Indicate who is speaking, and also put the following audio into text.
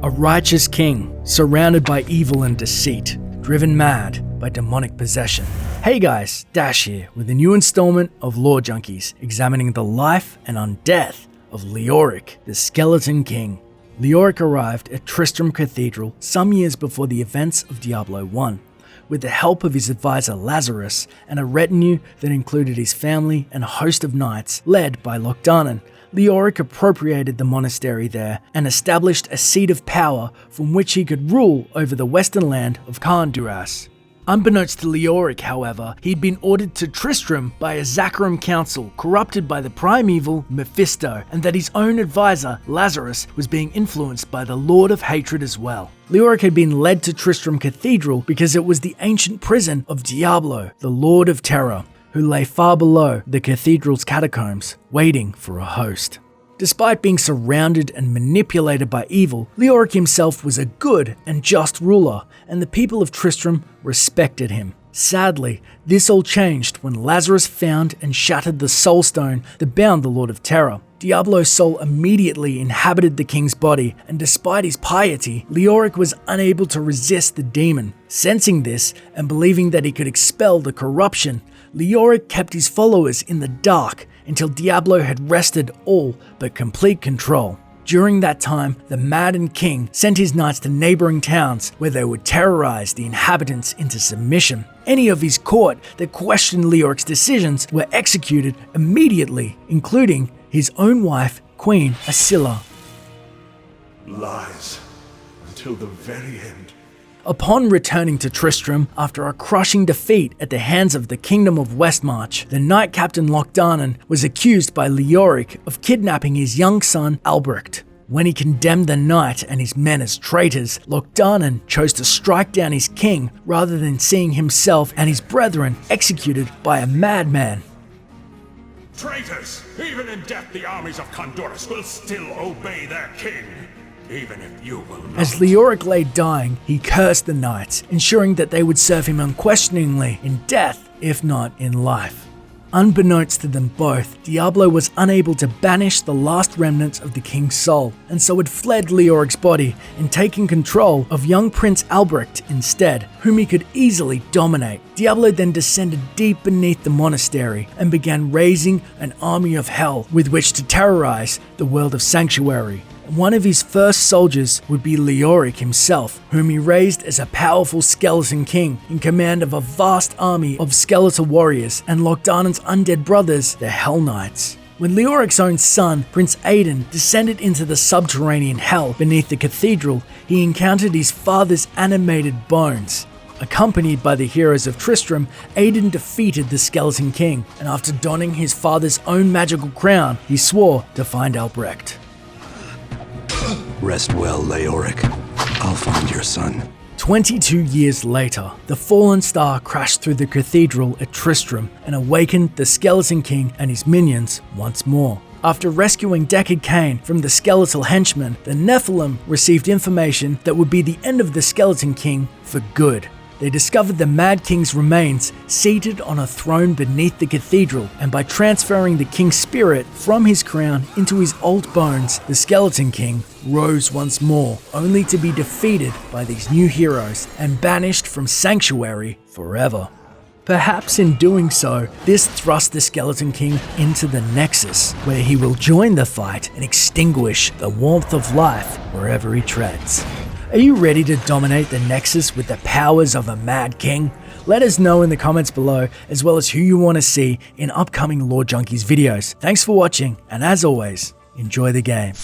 Speaker 1: A righteous king, surrounded by evil and deceit, driven mad by demonic possession. Hey guys, Dash here with a new installment of Lore Junkies, examining the life and undeath of Leoric, the Skeleton King. Leoric arrived at Tristram Cathedral some years before the events of Diablo 1, with the help of his advisor Lazarus and a retinue that included his family and a host of knights led by Locdanan. Leoric appropriated the monastery there and established a seat of power from which he could rule over the western land of Khan-Duras. Unbeknownst to Leoric, however, he'd been ordered to Tristram by a Zakarim council corrupted by the primeval Mephisto, and that his own advisor, Lazarus, was being influenced by the Lord of Hatred as well. Leoric had been led to Tristram Cathedral because it was the ancient prison of Diablo, the Lord of Terror, who lay far below the cathedral's catacombs, waiting for a host. Despite being surrounded and manipulated by evil, Leoric himself was a good and just ruler, and the people of Tristram respected him. Sadly, this all changed when Lazarus found and shattered the soul stone that bound the Lord of Terror. Diablo's soul immediately inhabited the king's body, and despite his piety, Leoric was unable to resist the demon. Sensing this, and believing that he could expel the corruption, Leoric kept his followers in the dark until Diablo had wrested all but complete control. During that time, the maddened king sent his knights to neighboring towns where they would terrorize the inhabitants into submission. Any of his court that questioned Leoric's decisions were executed immediately, including his own wife, Queen Asilla.
Speaker 2: Lies until the very end.
Speaker 1: Upon returning to Tristram after a crushing defeat at the hands of the Kingdom of Westmarch, the Knight Captain Locdanan was accused by Leoric of kidnapping his young son Albrecht. When he condemned the knight and his men as traitors, Locdanan chose to strike down his king rather than seeing himself and his brethren executed by a madman.
Speaker 2: Traitors! Even in death the armies of Khan-Duras will still obey their king. Even if you will not.
Speaker 1: As Leoric lay dying, he cursed the knights, ensuring that they would serve him unquestioningly in death, if not in life. Unbeknownst to them both, Diablo was unable to banish the last remnants of the king's soul, and so had fled Leoric's body and taken control of young Prince Albrecht instead, whom he could easily dominate. Diablo then descended deep beneath the monastery and began raising an army of hell with which to terrorize the world of Sanctuary. One of his first soldiers would be Leoric himself, whom he raised as a powerful skeleton king in command of a vast army of skeletal warriors and Locdanan's undead brothers, the Hell Knights. When Leoric's own son, Prince Aidan, descended into the subterranean hell beneath the cathedral, he encountered his father's animated bones. Accompanied by the heroes of Tristram, Aidan defeated the Skeleton King, and after donning his father's own magical crown, he swore to find Albrecht.
Speaker 3: Rest well, Leoric. I'll find your son.
Speaker 1: 22 years later, the fallen star crashed through the cathedral at Tristram and awakened the Skeleton King and his minions once more. After rescuing Deckard Cain from the skeletal henchmen, the Nephilim received information that would be the end of the Skeleton King for good. They discovered the Mad King's remains seated on a throne beneath the cathedral, and by transferring the king's spirit from his crown into his old bones, the Skeleton King rose once more, only to be defeated by these new heroes and banished from Sanctuary forever. Perhaps in doing so, this thrust the Skeleton King into the Nexus, where he will join the fight and extinguish the warmth of life wherever he treads. Are you ready to dominate the Nexus with the powers of a Mad King? Let us know in the comments below, as well as who you want to see in upcoming Lore Junkies videos. Thanks for watching, and as always, enjoy the game.